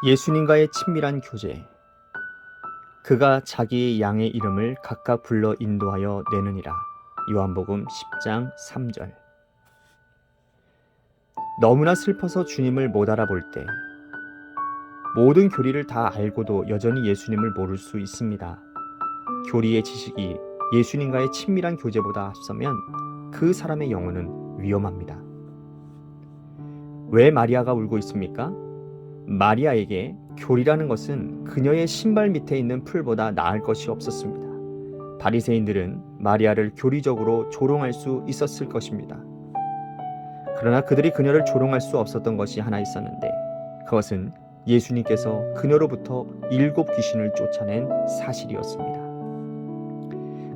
예수님과의 친밀한 교제. 그가 자기의 양의 이름을 각각 불러 인도하여 내느니라. 요한복음 10장 3절. 너무나 슬퍼서 주님을 못 알아볼 때, 모든 교리를 다 알고도 여전히 예수님을 모를 수 있습니다. 교리의 지식이 예수님과의 친밀한 교제보다 앞서면 그 사람의 영혼은 위험합니다. 왜 마리아가 울고 있습니까? 마리아에게 교리라는 것은 그녀의 신발 밑에 있는 풀보다 나을 것이 없었습니다. 바리새인들은 마리아를 교리적으로 조롱할 수 있었을 것입니다. 그러나 그들이 그녀를 조롱할 수 없었던 것이 하나 있었는데, 그것은 예수님께서 그녀로부터 7 귀신을 쫓아낸 사실이었습니다.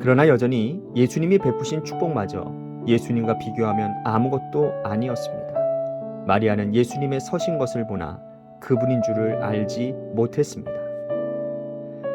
그러나 여전히 예수님이 베푸신 축복마저 예수님과 비교하면 아무것도 아니었습니다. 마리아는 예수님의 서신 것을 보나 그분인 줄을 알지 못했습니다.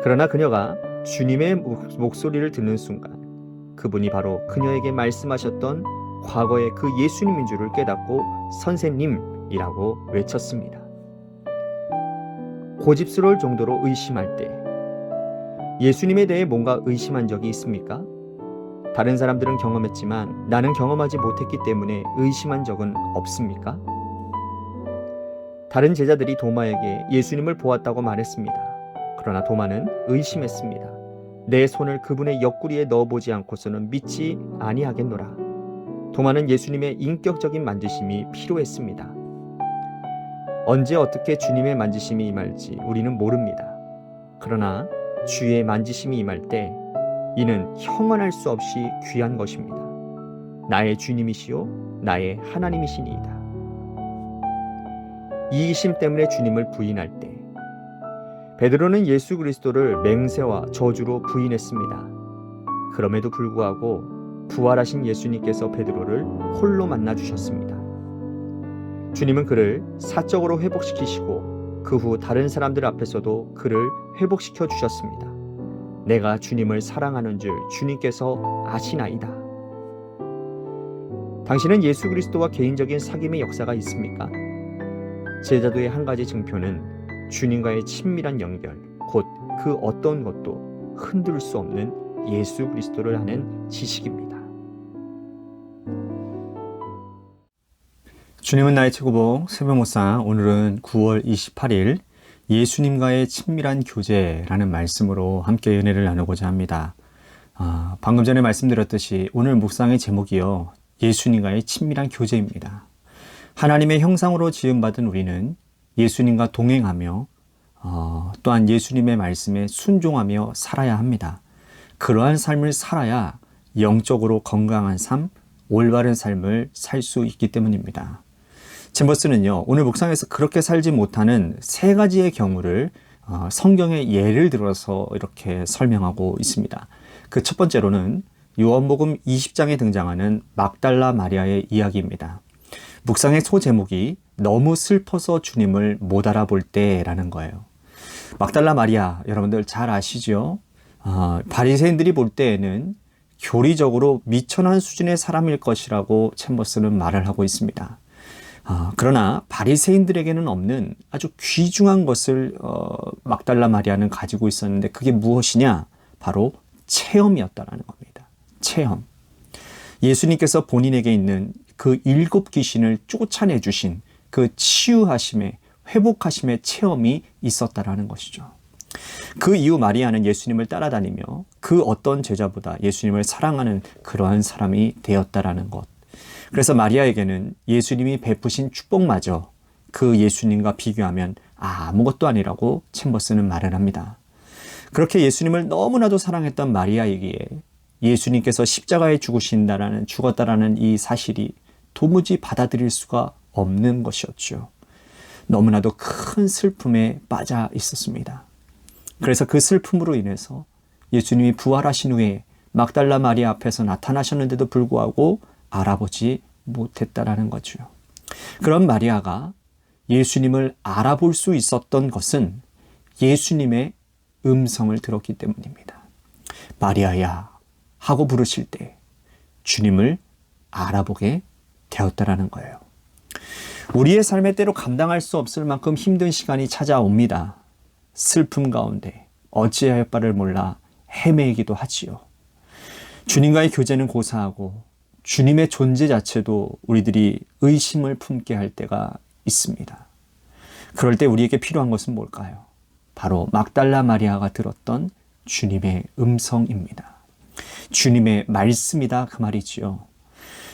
그러나 그녀가 주님의 목소리를 듣는 순간 그분이 바로 그녀에게 말씀하셨던 과거의 그 예수님인 줄을 깨닫고 선생님이라고 외쳤습니다. 고집스러울 정도로 의심할 때 예수님에 대해 뭔가 의심한 적이 있습니까? 다른 사람들은 경험했지만 나는 경험하지 못했기 때문에 의심한 적은 없습니까? 다른 제자들이 도마에게 예수님을 보았다고 말했습니다. 그러나 도마는 의심했습니다. 내 손을 그분의 옆구리에 넣어보지 않고서는 믿지 아니하겠노라. 도마는 예수님의 인격적인 만지심이 필요했습니다. 언제 어떻게 주님의 만지심이 임할지 우리는 모릅니다. 그러나 주의 만지심이 임할 때 이는 형언할 수 없이 귀한 것입니다. 나의 주님이시요 나의 하나님이시니이다. 이기심 때문에 주님을 부인할 때 베드로는 예수 그리스도를 맹세와 저주로 부인했습니다. 그럼에도 불구하고 부활하신 예수님께서 베드로를 홀로 만나 주셨습니다. 주님은 그를 사적으로 회복시키시고 그 후 다른 사람들 앞에서도 그를 회복시켜 주셨습니다. 내가 주님을 사랑하는 줄 주님께서 아시나이다. 당신은 예수 그리스도와 개인적인 사귐의 역사가 있습니까? 제자도의 한 가지 증표는 주님과의 친밀한 연결, 곧 그 어떤 것도 흔들 수 없는 예수 그리스도를 아는 지식입니다. 주님은 나의 최고봉 새벽 묵상, 오늘은 9월 28일 예수님과의 친밀한 교제라는 말씀으로 함께 은혜를 나누고자 합니다. 방금 전에 말씀드렸듯이 오늘 묵상의 제목이요, 예수님과의 친밀한 교제입니다. 하나님의 형상으로 지음받은 우리는 예수님과 동행하며 또한 예수님의 말씀에 순종하며 살아야 합니다. 그러한 삶을 살아야 영적으로 건강한 삶, 올바른 삶을 살 수 있기 때문입니다. 챔버스는요, 오늘 묵상에서 그렇게 살지 못하는 3가지의 경우를 성경의 예를 들어서 이렇게 설명하고 있습니다. 그 첫 번째로는 요한복음 20장에 등장하는 막달라 마리아의 이야기입니다. 묵상의 소제목이 너무 슬퍼서 주님을 못 알아볼 때라는 거예요. 막달라 마리아, 여러분들 잘 아시죠? 바리새인들이 볼 때에는 교리적으로 미천한 수준의 사람일 것이라고 챔버스는 말을 하고 있습니다. 그러나 바리새인들에게는 없는 아주 귀중한 것을 막달라 마리아는 가지고 있었는데, 그게 무엇이냐? 바로 체험이었다라는 겁니다. 체험. 예수님께서 본인에게 있는 그 7 귀신을 쫓아내 주신 그 치유하심의, 회복하심의 체험이 있었다라는 것이죠. 그 이후 마리아는 예수님을 따라다니며 그 어떤 제자보다 예수님을 사랑하는 그러한 사람이 되었다라는 것. 그래서 마리아에게는 예수님이 베푸신 축복마저 그 예수님과 비교하면 아무것도 아니라고 챔버스는 말을 합니다. 그렇게 예수님을 너무나도 사랑했던 마리아이기에 예수님께서 십자가에 죽었다라는 이 사실이 도무지 받아들일 수가 없는 것이었죠. 너무나도 큰 슬픔에 빠져 있었습니다. 그래서 그 슬픔으로 인해서 예수님이 부활하신 후에 막달라 마리아 앞에서 나타나셨는데도 불구하고 알아보지 못했다라는 거죠. 그런 마리아가 예수님을 알아볼 수 있었던 것은 예수님의 음성을 들었기 때문입니다. 마리아야 하고 부르실 때 주님을 알아보게 되었다라는 거예요. 우리의 삶의 때로 감당할 수 없을 만큼 힘든 시간이 찾아옵니다. 슬픔 가운데 어찌할 바를 몰라 헤매이기도 하지요. 주님과의 교제는 고사하고 주님의 존재 자체도 우리들이 의심을 품게 할 때가 있습니다. 그럴 때 우리에게 필요한 것은 뭘까요? 바로 막달라 마리아가 들었던 주님의 음성입니다. 주님의 말씀이다 그 말이지요.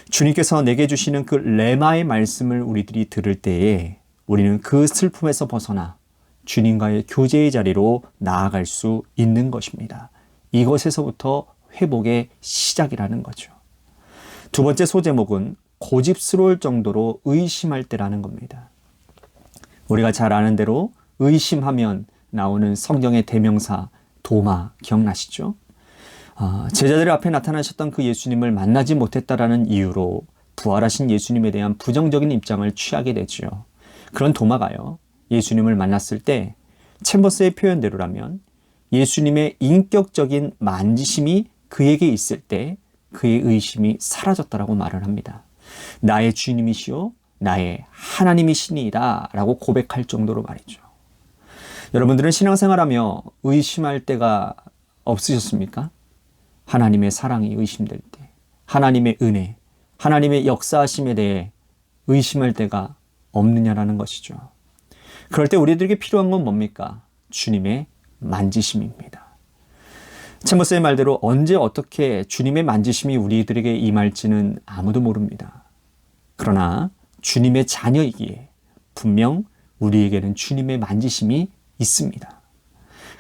주님께서 내게 주시는 그 레마의 말씀을 우리들이 들을 때에 우리는 그 슬픔에서 벗어나 주님과의 교제의 자리로 나아갈 수 있는 것입니다. 이것에서부터 회복의 시작이라는 거죠. 두 번째 소제목은 고집스러울 정도로 의심할 때라는 겁니다. 우리가 잘 아는 대로 의심하면 나오는 성경의 대명사 도마 기억나시죠? 제자들 앞에 나타나셨던 그 예수님을 만나지 못했다라는 이유로 부활하신 예수님에 대한 부정적인 입장을 취하게 되죠. 그런 도마가요, 예수님을 만났을 때 챔버스의 표현대로라면 예수님의 인격적인 만지심이 그에게 있을 때 그의 의심이 사라졌다라고 말을 합니다. 나의 주님이시오, 나의 하나님이시니이다 라고 고백할 정도로 말이죠. 여러분들은 신앙생활하며 의심할 때가 없으셨습니까? 하나님의 사랑이 의심될 때, 하나님의 은혜, 하나님의 역사하심에 대해 의심할 때가 없느냐라는 것이죠. 그럴 때 우리들에게 필요한 건 뭡니까? 주님의 만지심입니다. 챔버스의 말대로 언제 어떻게 주님의 만지심이 우리들에게 임할지는 아무도 모릅니다. 그러나 주님의 자녀이기에 분명 우리에게는 주님의 만지심이 있습니다.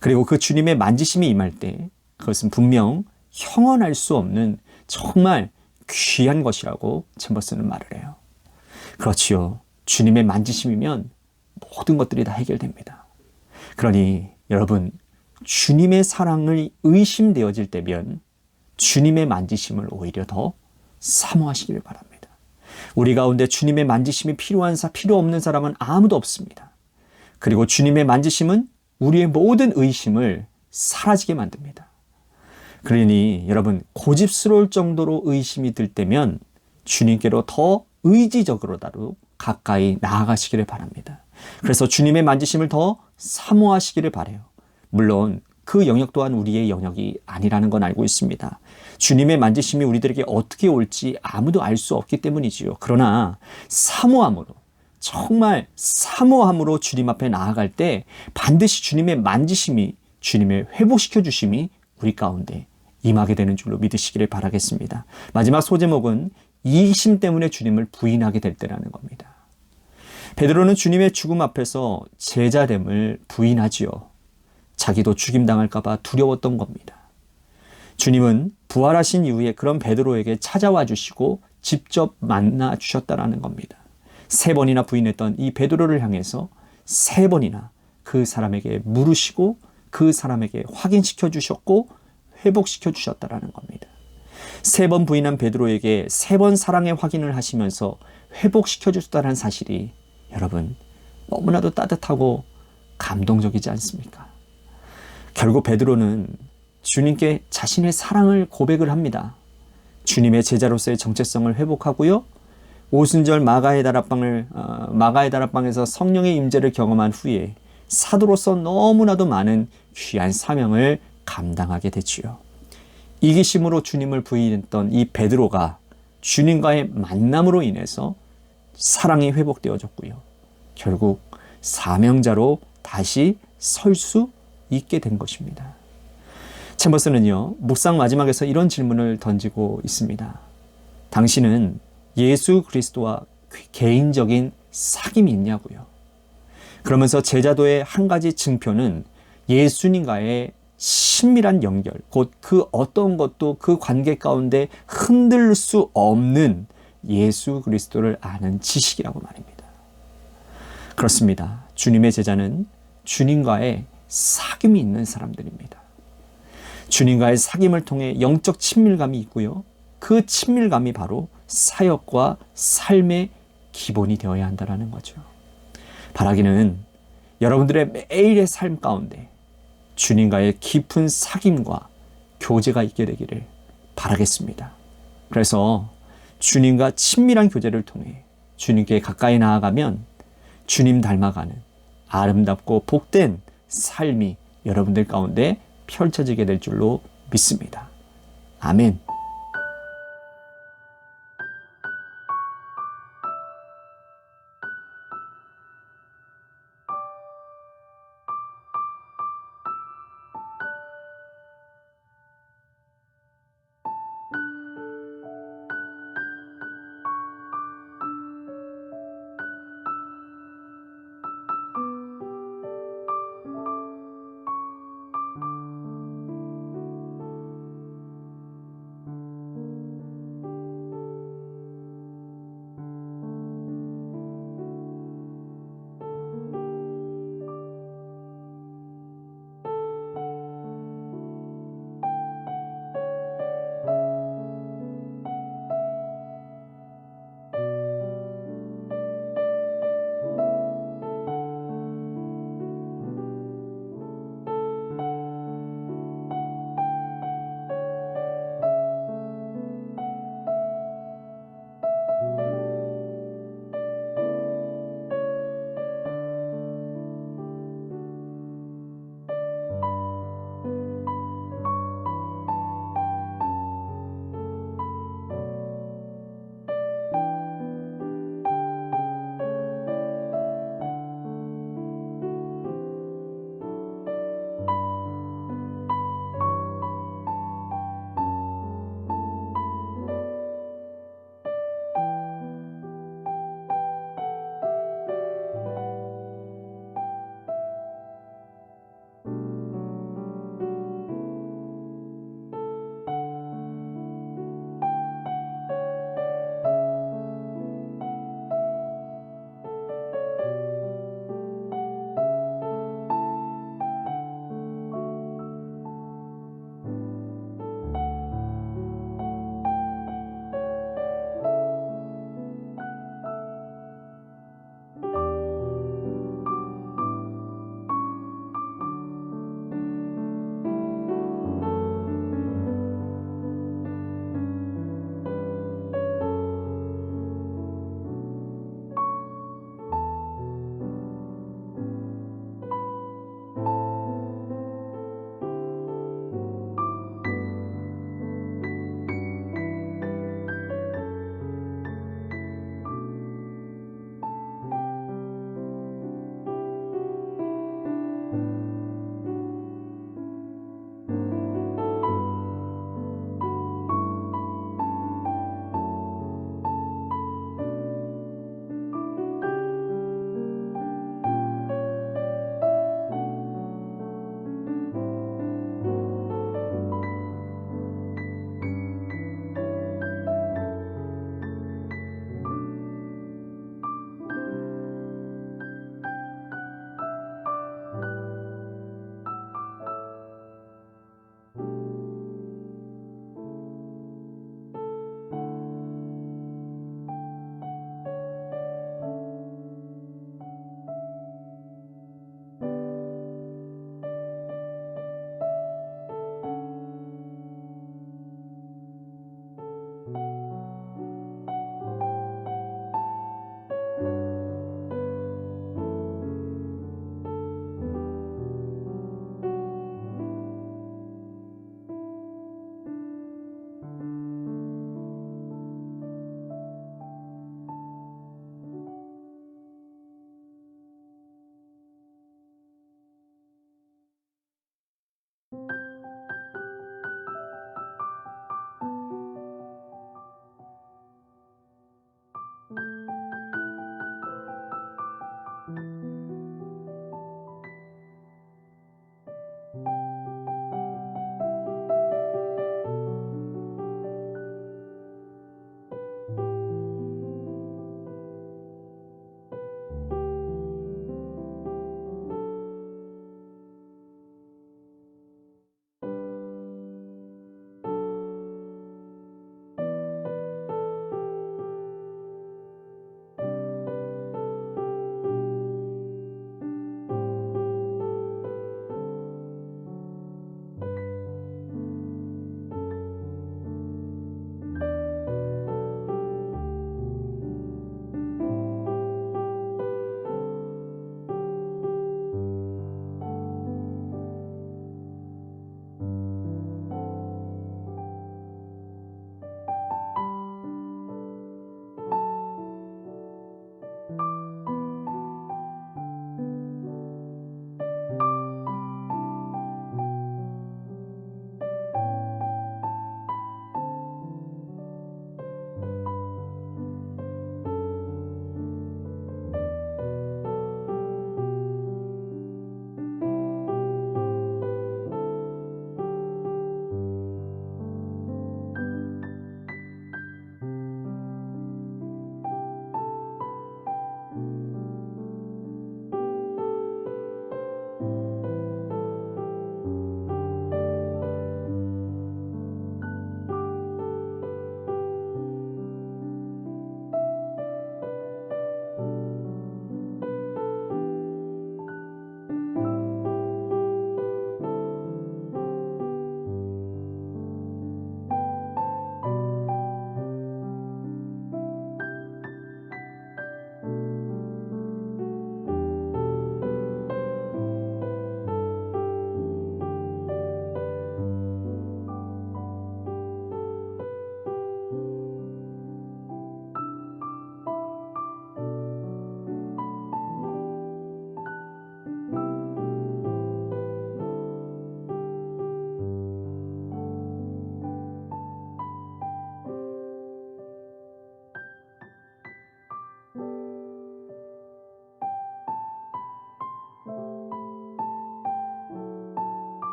그리고 그 주님의 만지심이 임할 때 그것은 분명 형언할 수 없는 정말 귀한 것이라고 챔버스는 말을 해요. 그렇지요. 주님의 만지심이면 모든 것들이 다 해결됩니다. 그러니 여러분, 주님의 사랑을 의심되어질 때면 주님의 만지심을 오히려 더 사모하시길 바랍니다. 우리 가운데 주님의 만지심이 필요 없는 사람은 아무도 없습니다. 그리고 주님의 만지심은 우리의 모든 의심을 사라지게 만듭니다. 그러니 여러분, 고집스러울 정도로 의심이 들 때면 주님께로 더 의지적으로라도 가까이 나아가시기를 바랍니다. 그래서 주님의 만지심을 더 사모하시기를 바라요. 물론 그 영역 또한 우리의 영역이 아니라는 건 알고 있습니다. 주님의 만지심이 우리들에게 어떻게 올지 아무도 알 수 없기 때문이지요. 그러나 사모함으로, 정말 사모함으로 주님 앞에 나아갈 때 반드시 주님의 만지심이, 주님의 회복시켜 주심이 우리 가운데 임하게 되는 줄로 믿으시기를 바라겠습니다. 마지막 소제목은 이기심 때문에 주님을 부인하게 될 때라는 겁니다. 베드로는 주님의 죽음 앞에서 제자됨을 부인하지요. 자기도 죽임당할까 봐 두려웠던 겁니다. 주님은 부활하신 이후에 그런 베드로에게 찾아와 주시고 직접 만나 주셨다라는 겁니다. 3번이나 부인했던 이 베드로를 향해서 3번이나 그 사람에게 물으시고 그 사람에게 확인시켜 주셨고 회복시켜 주셨다라는 겁니다. 3번 부인한 베드로에게 3번 사랑의 확인을 하시면서 회복시켜 주셨다는 사실이 여러분 너무나도 따뜻하고 감동적이지 않습니까? 결국 베드로는 주님께 자신의 사랑을 고백을 합니다. 주님의 제자로서의 정체성을 회복하고요. 오순절 마가의 다락방에서 성령의 임재를 경험한 후에 사도로서 너무나도 많은 귀한 사명을 감당하게 되지요. 이기심으로 주님을 부인했던 이 베드로가 주님과의 만남으로 인해서 사랑이 회복되어졌고요. 결국 사명자로 다시 설 수 있게 된 것입니다. 챔버스는요, 묵상 마지막에서 이런 질문을 던지고 있습니다. 당신은 예수 그리스도와 개인적인 사귐이 있냐고요. 그러면서 제자도의 한 가지 증표는 예수님과의 친밀한 연결, 곧 그 어떤 것도 그 관계 가운데 흔들 수 없는 예수 그리스도를 아는 지식이라고 말입니다. 그렇습니다. 주님의 제자는 주님과의 사귐이 있는 사람들입니다. 주님과의 사귐을 통해 영적 친밀감이 있고요. 그 친밀감이 바로 사역과 삶의 기본이 되어야 한다는 거죠. 바라기는 여러분들의 매일의 삶 가운데 주님과의 깊은 사귐과 교제가 있게 되기를 바라겠습니다. 그래서 주님과 친밀한 교제를 통해 주님께 가까이 나아가면 주님 닮아가는 아름답고 복된 삶이 여러분들 가운데 펼쳐지게 될 줄로 믿습니다. 아멘.